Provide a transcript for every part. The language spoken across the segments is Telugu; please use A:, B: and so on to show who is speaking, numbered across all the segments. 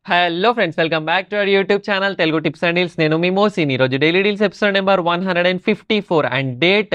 A: Hello friends, welcome back to our YouTube channel Telugu tips and deals. నేను మీ మోసిని. ఈరోజు daily deals episode number 154 and date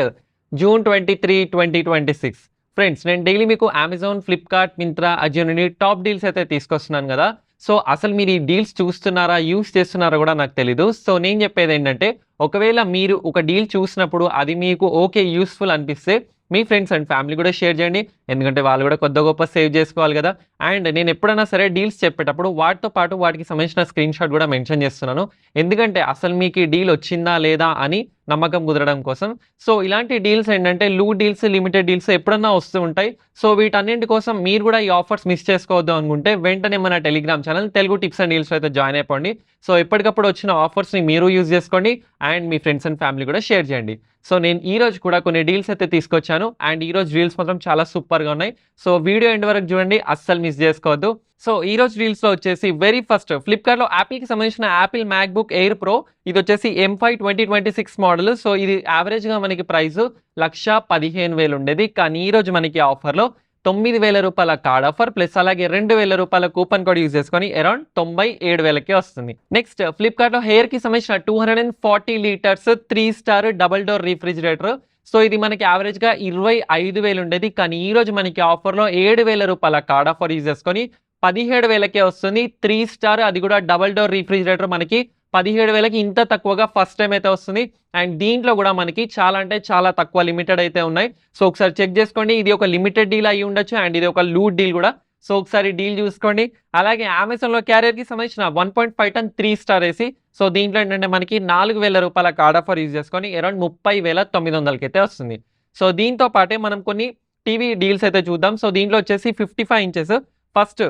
A: June 23, 2026. Friends, నేను డైలీ మీకు అమెజాన్, ఫ్లిప్కార్ట్, మింత్రా, అజియో నుండి టాప్ డీల్స్ అయితే తీసుకొస్తున్నాను కదా. సో అసలు మీరు ఈ డీల్స్ చూస్తున్నారా, యూస్ చేస్తున్నారా కూడా నాకు తెలీదు. సో నేను చెప్పేది ఏంటంటే, ఒకవేళ మీరు ఒక డీల్ చూసినప్పుడు అది మీకు ఓకే యూస్ఫుల్ అనిపిస్తే మీ ఫ్రెండ్స్ అండ్ ఫ్యామిలీ కూడా షేర్ చేయండి. ఎందుకంటే వాళ్ళు కూడా కొద్ది గొప్ప సేవ్ చేసుకోవాలి కదా. అండ్ నేను ఎప్పుడైనా సరే డీల్స్ చెప్పేటప్పుడు వాటితో పాటు వాటికి సంబంధించిన స్క్రీన్ షాట్ కూడా మెన్షన్ చేస్తున్నాను. ఎందుకంటే అసలు మీకు ఈ డీల్ వచ్చిందా లేదా అని నమ్మకం కుదరడం కోసం. సో ఇలాంటి డీల్స్ ఏంటంటే లూట్ డీల్స్, లిమిటెడ్ డీల్స్ ఎప్పుడన్నా వస్తూ ఉంటాయి. సో వీటన్నింటి కోసం మీరు కూడా ఈ ఆఫర్స్ మిస్ చేసుకోవద్దు అనుకుంటే వెంటనే మన Telegram channel Telugu tips and deals అయితే జాయిన్ అయిపోండి. సో ఎప్పటికప్పుడు వచ్చిన ఆఫర్స్ని మీరు యూజ్ చేసుకోండి and me friends and family కూడా షేర్ చేయండి. సో నేను ఈ రోజు కూడా కొన్ని డీల్స్ అయితే తీసుకొచ్చాను అండ్ ఈ రోజు డీల్స్ మాత్రం చాలా సూపర్గా ఉన్నాయి. సో వీడియో ఎండ్ వరకు చూడండి, అస్సలు మిస్ చేసుకోవద్దు. సో ఈ రోజు డీల్స్లో వచ్చేసి వెరీ ఫస్ట్ ఫ్లిప్కార్ట్లో యాపిల్కి సంబంధించిన యాపిల్ మ్యాక్బుక్ ఎయిర్ ప్రో. ఇది వచ్చేసి M5 2026 మోడల్. సో ఇది యావరేజ్గా మనకి ప్రైస్ 1,15,000 ఉండేది. కానీ ఈ రోజు మనకి ఆఫర్లో 9,000 రూపాయల కార్డ్ ఆఫర్ ప్లస్ అలాగే 2,000 రూపాయల కూపన్ కోడ్ యూజ్ చేసుకొని అరౌండ్ 97,000కే వస్తుంది. నెక్స్ట్ ఫ్లిప్కార్ట్లో హెయిర్కి సంబంధించిన 240 litres 3 star double door refrigerator. So ఇది మనకి యావరేజ్గా 25,000 ఉండేది. కానీ ఈ రోజు మనకి ఆఫర్లో 7,000 రూపాయల కార్డ్ ఆఫర్ యూజ్ చేసుకొని 17,000కే వస్తుంది. 3 స్టార్, అది కూడా డబుల్ డోర్ రిఫ్రిజిరేటర్ మనకి 17,000కి ఇంత తక్కువగా ఫస్ట్ టైం అయితే వస్తుంది. అండ్ దీంట్లో కూడా మనకి చాలా అంటే చాలా తక్కువ లిమిటెడ్ అయితే ఉన్నాయి. సో ఒకసారి చెక్ చేసుకోండి. ఇది ఒక లిమిటెడ్ డీల్ అయ్యి ఉండొచ్చు అండ్ ఇది ఒక లూట్ డీల్ కూడా. సో ఒకసారి డీల్ చూసుకోండి. అలాగే అమెజాన్లో క్యారియర్కి సంబంధించిన 1.5 టన్ 3 స్టార్ ఏసీ. సో దీంట్లో ఏంటంటే మనకి 4,000 రూపాయల కార్డ్ ఆఫర్ యూజ్ చేసుకొని అరౌండ్ 30,900కి అయితే వస్తుంది. సో దీంతో పాటే మనం కొన్ని టీవీ డీల్స్ అయితే చూద్దాం. సో దీంట్లో వచ్చేసి 55 ఇంచెస్. ఫస్ట్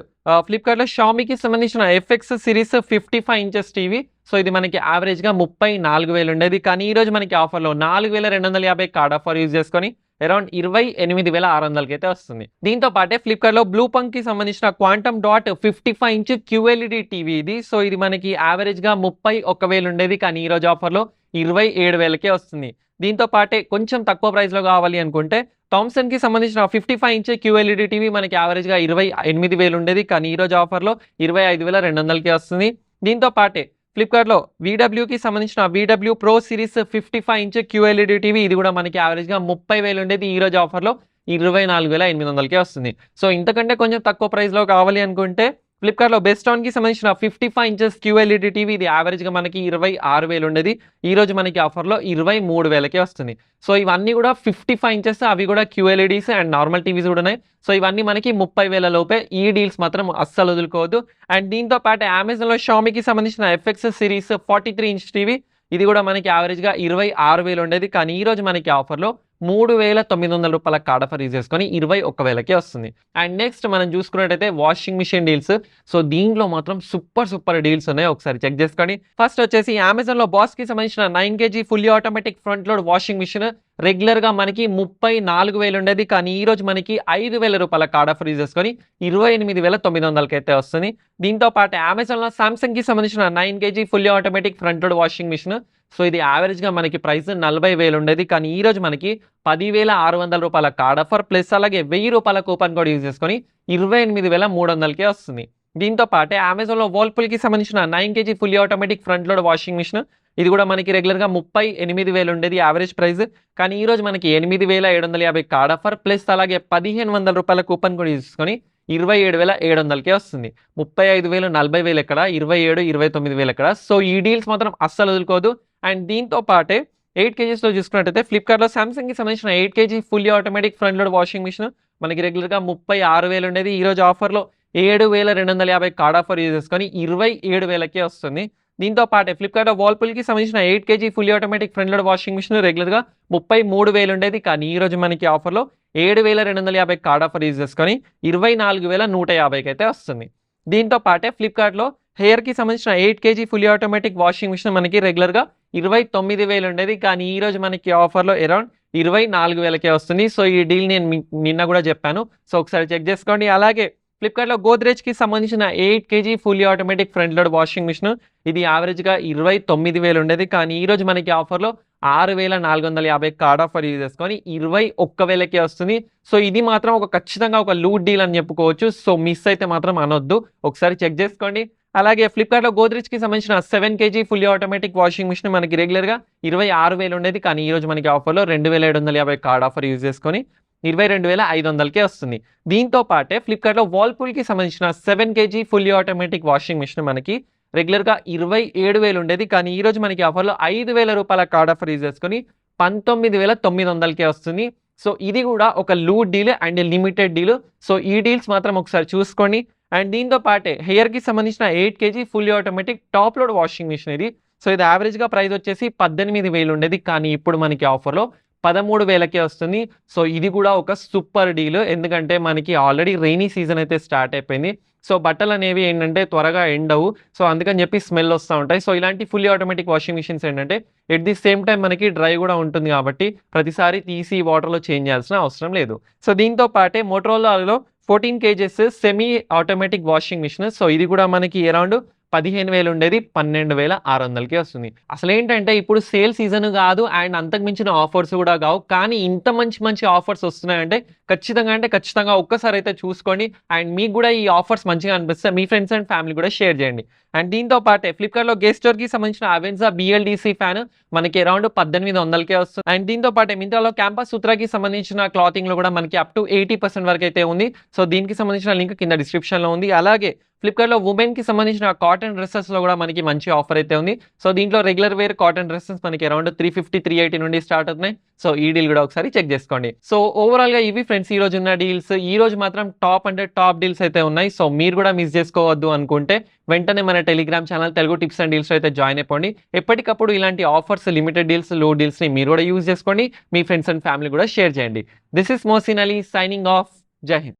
A: ఫ్లిప్కార్ట్లో షామీకి సంబంధించిన FX series 55 inches TV. So ఇది మనకి యావరేజ్గా 34,000 ఉండేది. కానీ ఈ రోజు మనకి ఆఫర్లో 4,250 కార్డ్ ఆఫర్ యూజ్ చేసుకొని అరౌండ్ 28,600కి అయితే వస్తుంది. దీంతో పాటే ఫ్లిప్కార్ట్లో బ్లూ పంక్కి సంబంధించిన quantum dot 55 inch QLED TV ఇది. సో ఇది మనకి యావరేజ్గా 31,000 ఉండేది. కానీ ఈ రోజు ఆఫర్లో 27,000కే వస్తుంది. దీంతో పాటే కొంచెం తక్కువ ప్రైస్లో కావాలి అనుకుంటే థామ్సన్కి సంబంధించిన 55 ఇంచ్ QLED టీవీ మనకి యావరేజ్గా 28,000 ఉండేది. కానీ ఈ రోజు ఆఫర్లో 25,200కే వస్తుంది. దీంతో పాటే ఫ్లిప్కార్ట్లో VWకి సంబంధించిన VW Pro series 55 inch QLED TV. ఇది కూడా మనకి యావరేజ్గా 30,000 ఉండేది. ఈ రోజు ఆఫర్లో 24,800కే వస్తుంది. సో ఇంతకంటే కొంచెం తక్కువ ప్రైస్లో కావాలి అనుకుంటే ఫ్లిప్కార్ట్లో బెస్టాన్కి సంబంధించిన 55 ఇంచెస్ QLED టీవీ. ఇది యావరేజ్గా మనకి 26,000 ఉండేది. ఈ రోజు మనకి ఆఫర్లో 23,000కే వస్తుంది. సో ఇవన్నీ కూడా 55 ఇంచెస్, అవి కూడా QLEDs అండ్ నార్మల్ టీవీస్ కూడా ఉన్నాయి. సో ఇవన్నీ మనకి 30,000 లోపే. ఈ డీల్స్ మాత్రం అస్సలు వదులుకోవద్దు. అండ్ దీంతో పాటు అమెజాన్లో షామీకి సంబంధించిన FX సిరీస్ 43 ఇంచ్ టీవీ. ఇది కూడా మనకి యావరేజ్గా 26,000 ఉండేది. కానీ ఈ రోజు మనకి ఆఫర్లో 3,900 రూపాయల కార్డ్ ఆఫర్ యూజ్ చేసుకొని 21,000కే వస్తుంది. అండ్ నెక్స్ట్ మనం చూసుకున్నట్టయితే వాషింగ్ మిషన్ డీల్స్. సో దీంట్లో మాత్రం సూపర్ డీల్స్ ఉన్నాయి, ఒకసారి చెక్ చేసుకోండి. ఫస్ట్ వచ్చేసి అమెజాన్లో బాస్కి సంబంధించిన 9 kg fully automatic front load washing machine రెగ్యులర్గా మనకి 34,000 ఉండేది. కానీ ఈ రోజు మనకి 5,000 రూపాయల కార్డ్ ఆఫర్ యూజ్ చేసుకొని 28,900కి అయితే వస్తుంది. దీంతో పాటు అమెజాన్లో సామ్సంగ్కి సంబంధించిన 9 kg fully automatic front load washing machine. So ఇది యావరేజ్గా మనకి ప్రైస్ 40,000 ఉండేది. కానీ ఈ రోజు మనకి 10,600 రూపాయల కార్డ్ ఆఫర్ ప్లస్ అలాగే 1,000 రూపాయల కూపన్ కోడ్ యూజ్ చేసుకొని 28,300కే వస్తుంది. దీంతో పాటే అమెజాన్లో వర్ల్పూల్కి సంబంధించిన 9 kg fully automatic front load washing machine. ఇది కూడా మనకి రెగ్యులర్గా 38,000 ఉండేది యావరేజ్ ప్రైస్. కానీ ఈ రోజు మనకి 8,750 కార్డ్ ఆఫర్ ప్లస్ అలాగే 1,500 రూపాయల కూపన్ కోడ్ యూజ్ చేసుకొని 27,700కే వస్తుంది. 35,000 40,000 ఎక్కడ, 27,000 29,000 ఎక్కడ. సో ఈ డీల్స్ మాత్రం అస్సలు వదులుకోదు. అండ్ దీంతో పాటే 8 kgsలో చూసుకున్నట్టయితే ఫ్లిప్కార్ట్లో సామ్సంగ్కి సంబంధించిన 8 kg fully automatic front load washing machine మనకి రెగ్యులర్గా 36,000 ఉండేది. ఈ రోజు ఆఫర్లో 7,250 కార్డ్ ఆఫర్ యూజ్ చేసుకొని 27,000కే వస్తుంది. దీంతో పాటే ఫ్లిప్కార్ట్లో వర్ల్పూల్కి సంబంధించిన 8 kg fully automatic front load washing machine రెగ్యులర్గా 33,000 ఉండేది. కానీ ఈ రోజు మనకి ఆఫర్లో 7,250 కార్డ్ ఆఫర్ యూజ్ చేసుకొని 24,150కి అయితే వస్తుంది. దీంతో పాటే ఫ్లిప్కార్ట్లో హెయిర్కి సంబంధించిన 8 kg fully automatic washing machine మనకి రెగ్యులర్గా 29,000 ఉండేది. కానీ ఈ రోజు మనకి ఆఫర్లో అరౌండ్ 24,000కే వస్తుంది. సో ఈ డీల్ నేను నిన్న కూడా చెప్పాను. సో ఒకసారి చెక్ చేసుకోండి. అలాగే ఫ్లిప్కార్ట్లో గోద్రేజ్కి సంబంధించిన 8 kg fully automatic front load washing machine. ఇది యావరేజ్గా 29,000 ఉండేది. కానీ ఈ రోజు మనకి ఆఫర్లో 6,450 కార్డ్ ఆఫర్ యూజ్ చేసుకొని 21,000కే వస్తుంది. సో ఇది మాత్రం ఖచ్చితంగా ఒక లూట్ డీల్ అని చెప్పుకోవచ్చు. సో మిస్ అయితే మాత్రం అనొద్దు, ఒకసారి చెక్ చేసుకోండి. అలాగే ఫ్లిప్‌కార్ట్‌లో గోద్రెజ్‌కి సంబంధించిన 7 KG fully automatic washing machine మనకి రెగ్యులర్‌గా 26,000 ఉండేది. కానీ ఈరోజు మనకి ఆఫర్‌లో 2,750 కార్డ్ ఆఫర్ యూజ్ చేసుకొని 22,500కే వస్తుంది. దీంతో పాటే ఫ్లిప్‌కార్ట్‌లో వర్ల్‌పూల్‌కి సంబంధించిన 7 KG fully automatic washing machine మనకి రెగ్యులర్‌గా 27,000 ఉండేది. కానీ ఈరోజు మనకి ఆఫర్‌లో రూ. 5,000 కార్డ్ ఆఫర్ యూజ్ చేసుకొని 19,900కే వస్తుంది. సో ఇది కూడా ఒక loot deal and limited deal. So ఈ డీల్స్ మాత్రం ఒకసారి చూసుకోండి. అండ్ దీంతో పాటే హెయిర్‌కి సంబంధించిన 8 KG fully automatic top load washing machine ఇది. సో ఇది యావరేజ్‌గా ప్రైస్ వచ్చేసి 18,000 ఉండేది. కానీ ఇప్పుడు మనకి ఆఫర్‌లో 13,000కే వస్తుంది. సో ఇది కూడా ఒక సూపర్ డీల్. ఎందుకంటే మనకి ఆల్రెడీ రెయినీ సీజన్ అయితే స్టార్ట్ అయిపోయింది. సో బట్టలనేవి ఏంటంటే త్వరగా ఎండవు. సో అందుకని చెప్పి స్మెల్ వస్తా ఉంటాయి. సో ఇలాంటి ఫుల్లీ ఆటోమేటిక్ వాషింగ్ మిషన్స్ ఏంటంటే ఎట్ ది సేమ్ టైమ్ మనకి డ్రై కూడా ఉంటుంది కాబట్టి ప్రతిసారి తీసి వాటర్‌లో చేంజ్ చేయాల్సిన అవసరం లేదు. సో దీంతో పాటే మోటరోలాలో 14 KGs semi automatic washing machine. So ఇది కూడా మనకి అరౌండ్ 15,000 ఉండేది 12,600కే వస్తుంది. అసలేంటంటే ఇప్పుడు సేల్ సీజన్ కాదు అండ్ అంతకు మించిన ఆఫర్స్ కూడా కావు. కానీ ఇంత మంచి మంచి ఆఫర్స్ వస్తున్నాయంటే ఖచ్చితంగా ఒక్కసారి అయితే చూసుకోండి. అండ్ మీకు కూడా ఈ ఆఫర్స్ మంచిగా అనిపిస్తే మీ ఫ్రెండ్స్ అండ్ ఫ్యామిలీ కూడా షేర్ చేయండి. అండ్ దీంతో పాటే ఫ్లిప్‌కార్ట్‌లో గెస్ట్ స్టోర్‌కి సంబంధించిన అవెన్జా BLDC ఫ్యాన్ మనకి అరౌండ్ 1800కే వస్తుంది. అండ్ దీంతో పాటే మింత్రాలో క్యాంపస్ సూత్రాకి సంబంధించిన క్లాతింగ్‌లో కూడా మనకి అప్ టు 80% వరకు అయితే ఉంది. సో దీనికి సంబంధించిన లింక్ కింద డిస్క్రిప్షన్‌లో ఉంది. అలాగే ఫ్లిప్‌కార్ట్‌లో వుమెన్‌కి సంబంధించిన కాటన్ డ్రెసెస్‌లో కూడా మనకి మంచి ఆఫర్ అయితే ఉంది. సో దీంట్లో రెగ్యులర్ వేర్ కాటన్ డ్రెసెస్ మనకి అరౌండ్ 350, 380 నుండి స్టార్ట్ అవుతున్నాయి. సో ఈ డీల్ కూడా ఒకసారి చెక్ చేసుకోండి. సో ఓవరాల్‌గా ఇవి ఫ్రెండ్స్ ఈరోజు ఉన్న డీల్స్. ఈరోజు మాత్రం టాప్ అంటే టాప్ డీల్స్ అయితే ఉన్నాయి. సో మీరు కూడా మిస్ చేసుకోవద్దు అనుకుంటే వెంటనే మన Telegram channel Telugu tips and డీల్స్‌లో అయితే జాయిన్ అయిపోండి. ఎప్పటికప్పుడు ఇలాంటి ఆఫర్స్, లిమిటెడ్ డీల్స్, లో డీల్స్‌ని మీరు కూడా యూజ్ చేసుకోండి. మీ ఫ్రెండ్స్ అండ్ ఫ్యామిలీ కూడా షేర్ చేయండి. This is Mohsin Ali signing off. జై హింద్.